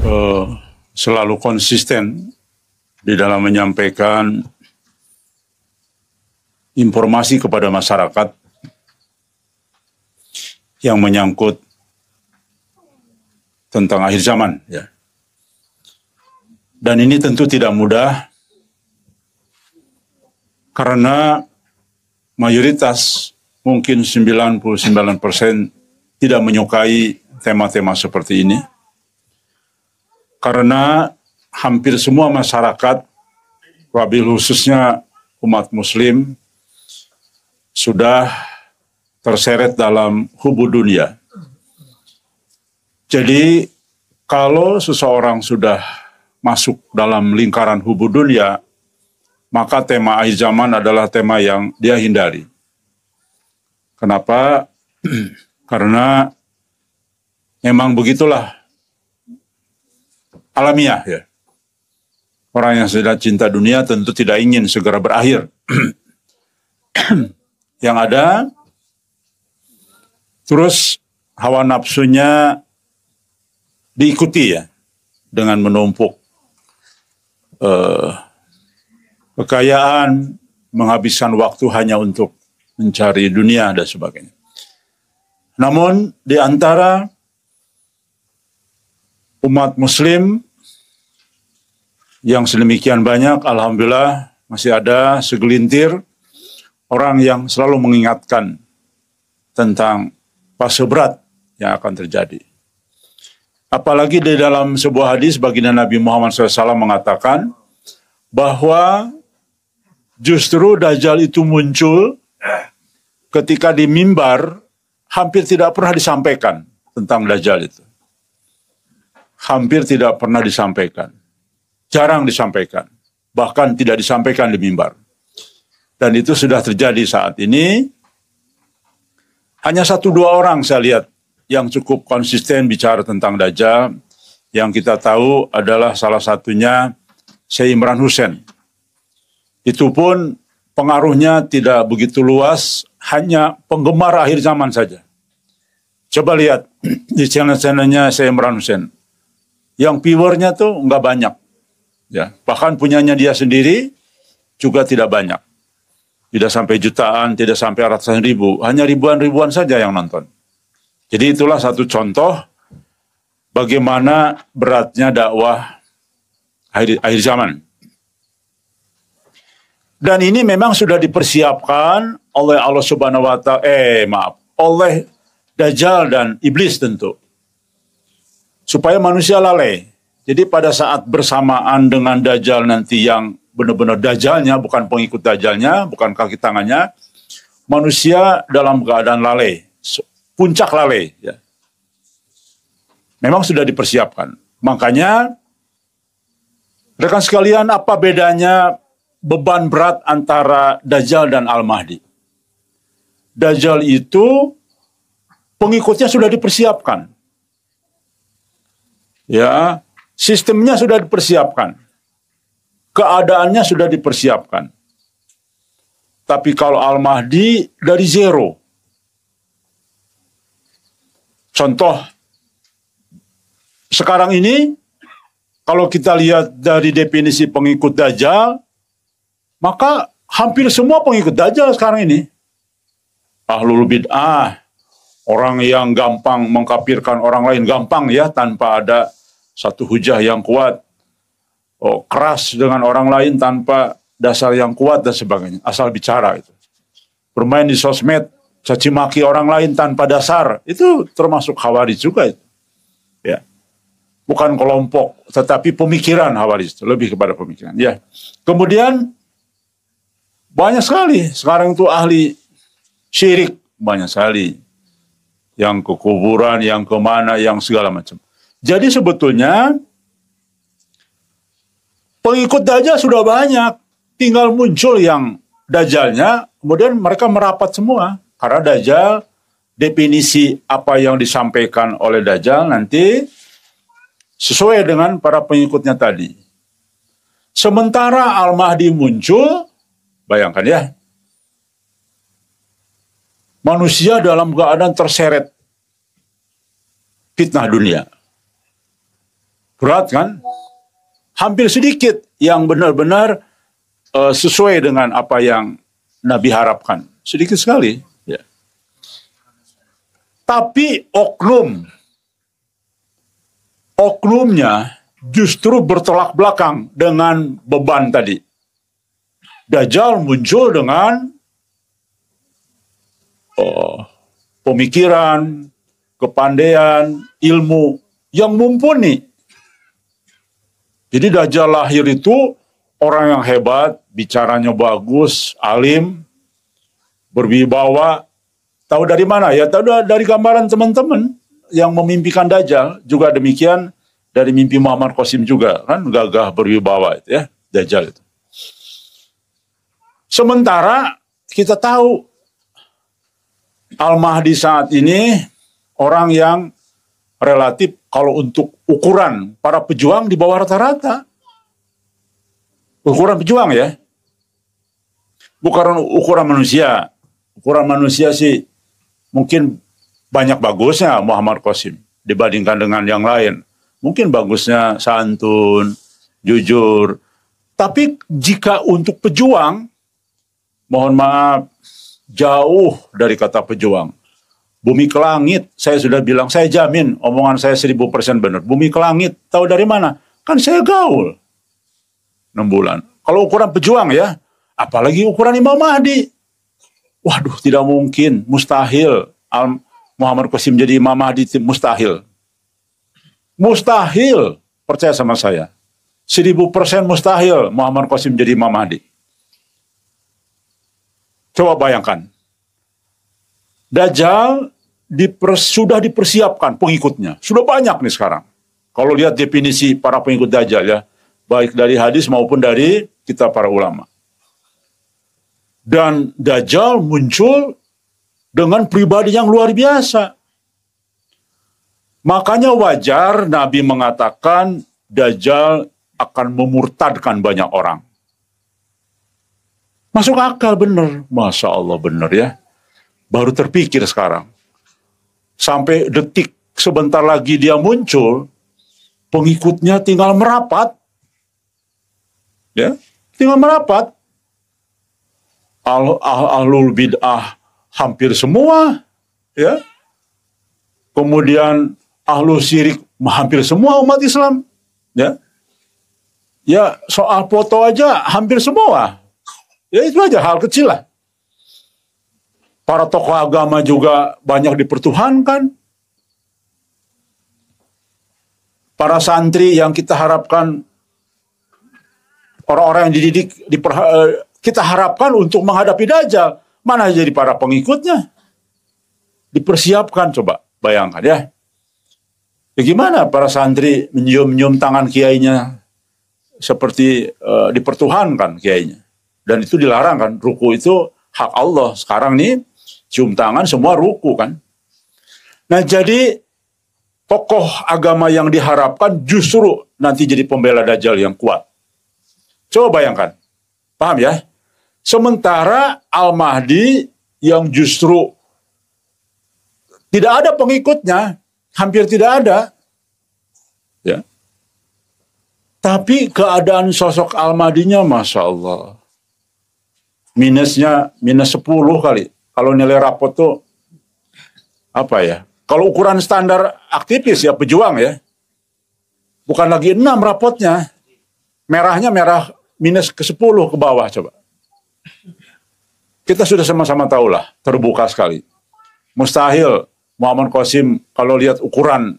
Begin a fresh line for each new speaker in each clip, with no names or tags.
eh, selalu konsisten di dalam menyampaikan informasi kepada masyarakat yang menyangkut tentang akhir zaman, ya. Dan ini tentu tidak mudah karena mayoritas, mungkin 99% tidak menyukai tema-tema seperti ini. Karena hampir semua masyarakat, wabil khususnya umat muslim, sudah terseret dalam hubud dunia. Jadi kalau seseorang sudah masuk dalam lingkaran hubud dunia, maka tema akhir zaman adalah tema yang dia hindari. Kenapa? Karena memang begitulah alamiah, ya. Orang yang sudah cinta dunia tentu tidak ingin segera berakhir. Yang ada, terus hawa nafsunya diikuti, ya, dengan menumpuk kekayaan, menghabiskan waktu hanya untuk mencari dunia dan sebagainya. Namun di antara umat muslim yang sedemikian banyak, alhamdulillah masih ada segelintir orang yang selalu mengingatkan tentang fase berat yang akan terjadi. Apalagi di dalam sebuah hadis baginda Nabi Muhammad SAW mengatakan bahwa justru Dajjal itu muncul ketika di mimbar hampir tidak pernah disampaikan tentang Dajjal itu. Hampir tidak pernah disampaikan. Jarang disampaikan. Bahkan tidak disampaikan di mimbar. Dan itu sudah terjadi saat ini. Hanya 1-2 orang saya lihat yang cukup konsisten bicara tentang Dajjal. Yang kita tahu adalah salah satunya Syekh Imran Hussein. Itu pun pengaruhnya tidak begitu luas, hanya penggemar akhir zaman saja. Coba lihat di channel-channelnya Syekh Imran Hussein. Yang viewernya tuh nggak banyak. Ya, bahkan punyanya dia sendiri juga tidak banyak. Tidak sampai jutaan, tidak sampai ratusan ribu. Hanya ribuan-ribuan saja yang nonton. Jadi itulah satu contoh bagaimana beratnya dakwah akhir zaman. Dan ini memang sudah dipersiapkan oleh Allah Subhanahu wa Ta'ala, oleh Dajjal dan iblis tentu. Supaya manusia lalai. Jadi pada saat bersamaan dengan Dajjal nanti yang benar-benar Dajjalnya, bukan pengikut Dajjalnya, bukan kaki tangannya, manusia dalam keadaan lalai. Puncak lalai, ya. Memang sudah dipersiapkan. Makanya, rekan sekalian, apa bedanya beban berat antara Dajjal dan Al-Mahdi? Dajjal itu pengikutnya sudah dipersiapkan. Ya, sistemnya sudah dipersiapkan. Keadaannya sudah dipersiapkan. Tapi kalau Al-Mahdi dari zero. Contoh, sekarang ini, kalau kita lihat dari definisi pengikut Dajjal, maka hampir semua pengikut Dajjal sekarang ini. Ahlul bid'ah, orang yang gampang mengkafirkan orang lain, gampang ya, tanpa ada satu hujah yang kuat. Oh, keras dengan orang lain tanpa dasar yang kuat dan sebagainya. Asal bicara itu. Bermain di sosmed, caci maki orang lain tanpa dasar, itu termasuk Khawarij juga itu. Ya. Bukan kelompok, tetapi pemikiran Khawarij, lebih kepada pemikiran. Ya. Kemudian banyak sekali sekarang itu ahli syirik, banyak sekali. Yang ke kuburan, yang kemana, yang segala macam. Jadi sebetulnya pengikut Dajjal sudah banyak, tinggal muncul yang Dajjalnya, kemudian mereka merapat semua. Karena Dajjal, definisi apa yang disampaikan oleh Dajjal nanti sesuai dengan para pengikutnya tadi. Sementara Al-Mahdi muncul, bayangkan ya, manusia dalam keadaan terseret fitnah dunia. Berat kan? Hampir sedikit yang benar-benar sesuai dengan apa yang Nabi harapkan. Sedikit sekali. Ya. Tapi oknumnya justru bertolak belakang dengan beban tadi. Dajjal muncul dengan pemikiran, kepandaian, ilmu yang mumpuni. Jadi Dajjal lahir itu orang yang hebat, bicaranya bagus, alim, berwibawa. Tahu dari mana ya? Tahu dari gambaran teman-teman yang memimpikan Dajjal. Juga demikian dari mimpi Muhammad Qasim juga. Kan gagah berwibawa itu ya, Dajjal itu. Sementara kita tahu Al-Mahdi saat ini orang yang relatif kalau untuk ukuran para pejuang di bawah rata-rata. Ukuran pejuang ya. Bukan ukuran manusia. Ukuran manusia sih mungkin banyak bagusnya Muhammad Qasim dibandingkan dengan yang lain. Mungkin bagusnya santun, jujur. Tapi jika untuk pejuang, mohon maaf, jauh dari kata pejuang. Bumi ke langit, saya sudah bilang, saya jamin omongan saya 1000% benar. Bumi ke langit, tahu dari mana? Kan saya gaul 6 bulan. Kalau ukuran pejuang ya, apalagi ukuran Imam Mahdi. Waduh, tidak mungkin, mustahil. Muhammad Qasim jadi Imam Mahdi, mustahil. Mustahil, percaya sama saya. 1000% mustahil Muhammad Qasim jadi Imam Mahdi. Coba bayangkan. Dajjal sudah dipersiapkan pengikutnya. Sudah banyak nih sekarang. Kalau lihat definisi para pengikut Dajjal ya. Baik dari hadis maupun dari kitab para ulama. Dan Dajjal muncul dengan pribadi yang luar biasa. Makanya wajar Nabi mengatakan Dajjal akan memurtadkan banyak orang. Masuk akal bener. Masya Allah bener ya. Baru terpikir sekarang. Sampai detik sebentar lagi dia muncul, pengikutnya tinggal merapat. Ya, tinggal merapat. Ahlul bid'ah hampir semua, ya. Kemudian ahlul syirik hampir semua umat Islam, ya. Ya, soal foto aja hampir semua. Ya itu aja hal kecil lah. Para tokoh agama juga banyak dipertuhankan. Para santri yang kita harapkan, orang-orang yang dididik, kita harapkan untuk menghadapi Dajjal. Mana jadi para pengikutnya? Dipersiapkan, coba bayangkan ya. Ya gimana para santri menyium-nyium tangan kiainya seperti dipertuhankan kiainya. Dan itu dilarang kan, ruku itu hak Allah. Sekarang nih, cium tangan semua ruku kan. Nah jadi tokoh agama yang diharapkan justru nanti jadi pembela Dajjal yang kuat. Coba bayangkan. Paham ya? Sementara Al-Mahdi yang justru tidak ada pengikutnya, hampir tidak ada. Ya. Tapi keadaan sosok Al-Mahdinya Masya Allah. Minusnya minus 10 kali. Kalau nilai rapot tuh apa ya? Kalau ukuran standar aktivis ya pejuang ya. Bukan lagi 6 rapotnya. Merahnya merah minus ke 10 ke bawah coba. Kita sudah sama-sama tahu lah, terbuka sekali. Mustahil Muhammad Qasim kalau lihat ukuran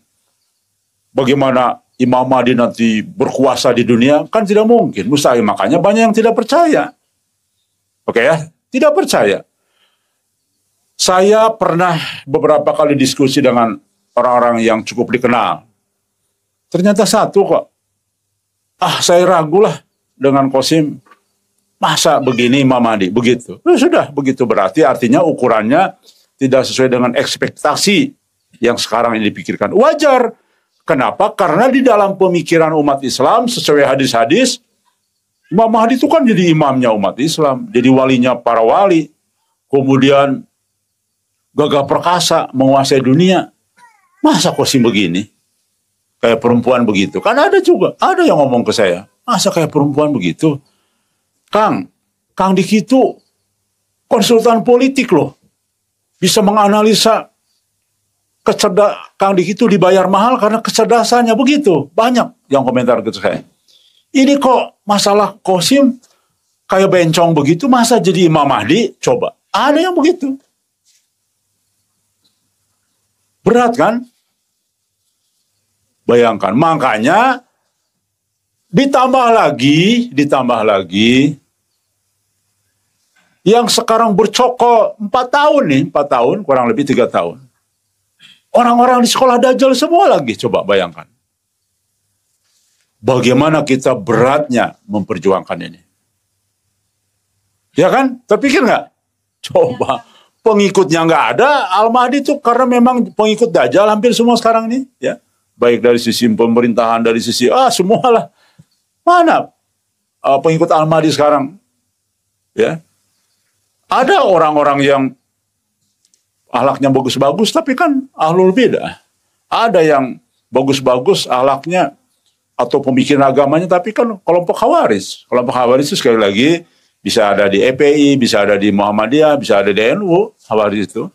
bagaimana Imam Mahdi nanti berkuasa di dunia, kan tidak mungkin. Mustahil, makanya banyak yang tidak percaya. Oke ya, tidak percaya. Saya pernah beberapa kali diskusi dengan orang-orang yang cukup dikenal. Ternyata satu kok. Saya ragulah dengan Qasim. Masa begini Imam Mahdi? Begitu. Sudah, begitu berarti artinya ukurannya tidak sesuai dengan ekspektasi yang sekarang ini dipikirkan. Wajar. Kenapa? Karena di dalam pemikiran umat Islam, sesuai hadis-hadis, Imam Mahdi itu kan jadi imamnya umat Islam. Jadi walinya para wali. Kemudian gagah perkasa menguasai dunia. Masa Qasim begini? kayak perempuan begitu. Kan ada juga, ada yang ngomong ke saya, masa kayak perempuan begitu? Kang Diki itu konsultan politik loh. Bisa menganalisa Kang Diki itu dibayar mahal karena kecerdasannya begitu. Banyak yang komentar ke saya. Ini kok masalah Qasim kayak bencong begitu, masa jadi Imam Mahdi? Coba. Ada yang begitu. Berat kan? Bayangkan. Makanya ditambah lagi yang sekarang bercokol 4 tahun nih, 4 tahun, kurang lebih 3 tahun. Orang-orang di sekolah Dajjal semua lagi, coba bayangkan. Bagaimana kita beratnya memperjuangkan ini. Ya kan? Terpikir nggak? Coba. Pengikutnya nggak ada, Al-Mahdi itu karena memang pengikut Dajjal hampir semua sekarang ini. Ya. Baik dari sisi pemerintahan, dari sisi, semualah. Mana pengikut Al-Mahdi sekarang? Ya. Ada orang-orang yang akhlaknya bagus-bagus, tapi kan ahlul bidah. Ada yang bagus-bagus akhlaknya atau pemikiran agamanya, tapi kan kelompok Khawarij. Kelompok Khawarij itu sekali lagi bisa ada di EPI, bisa ada di Muhammadiyah, bisa ada di NU, Khawarij itu.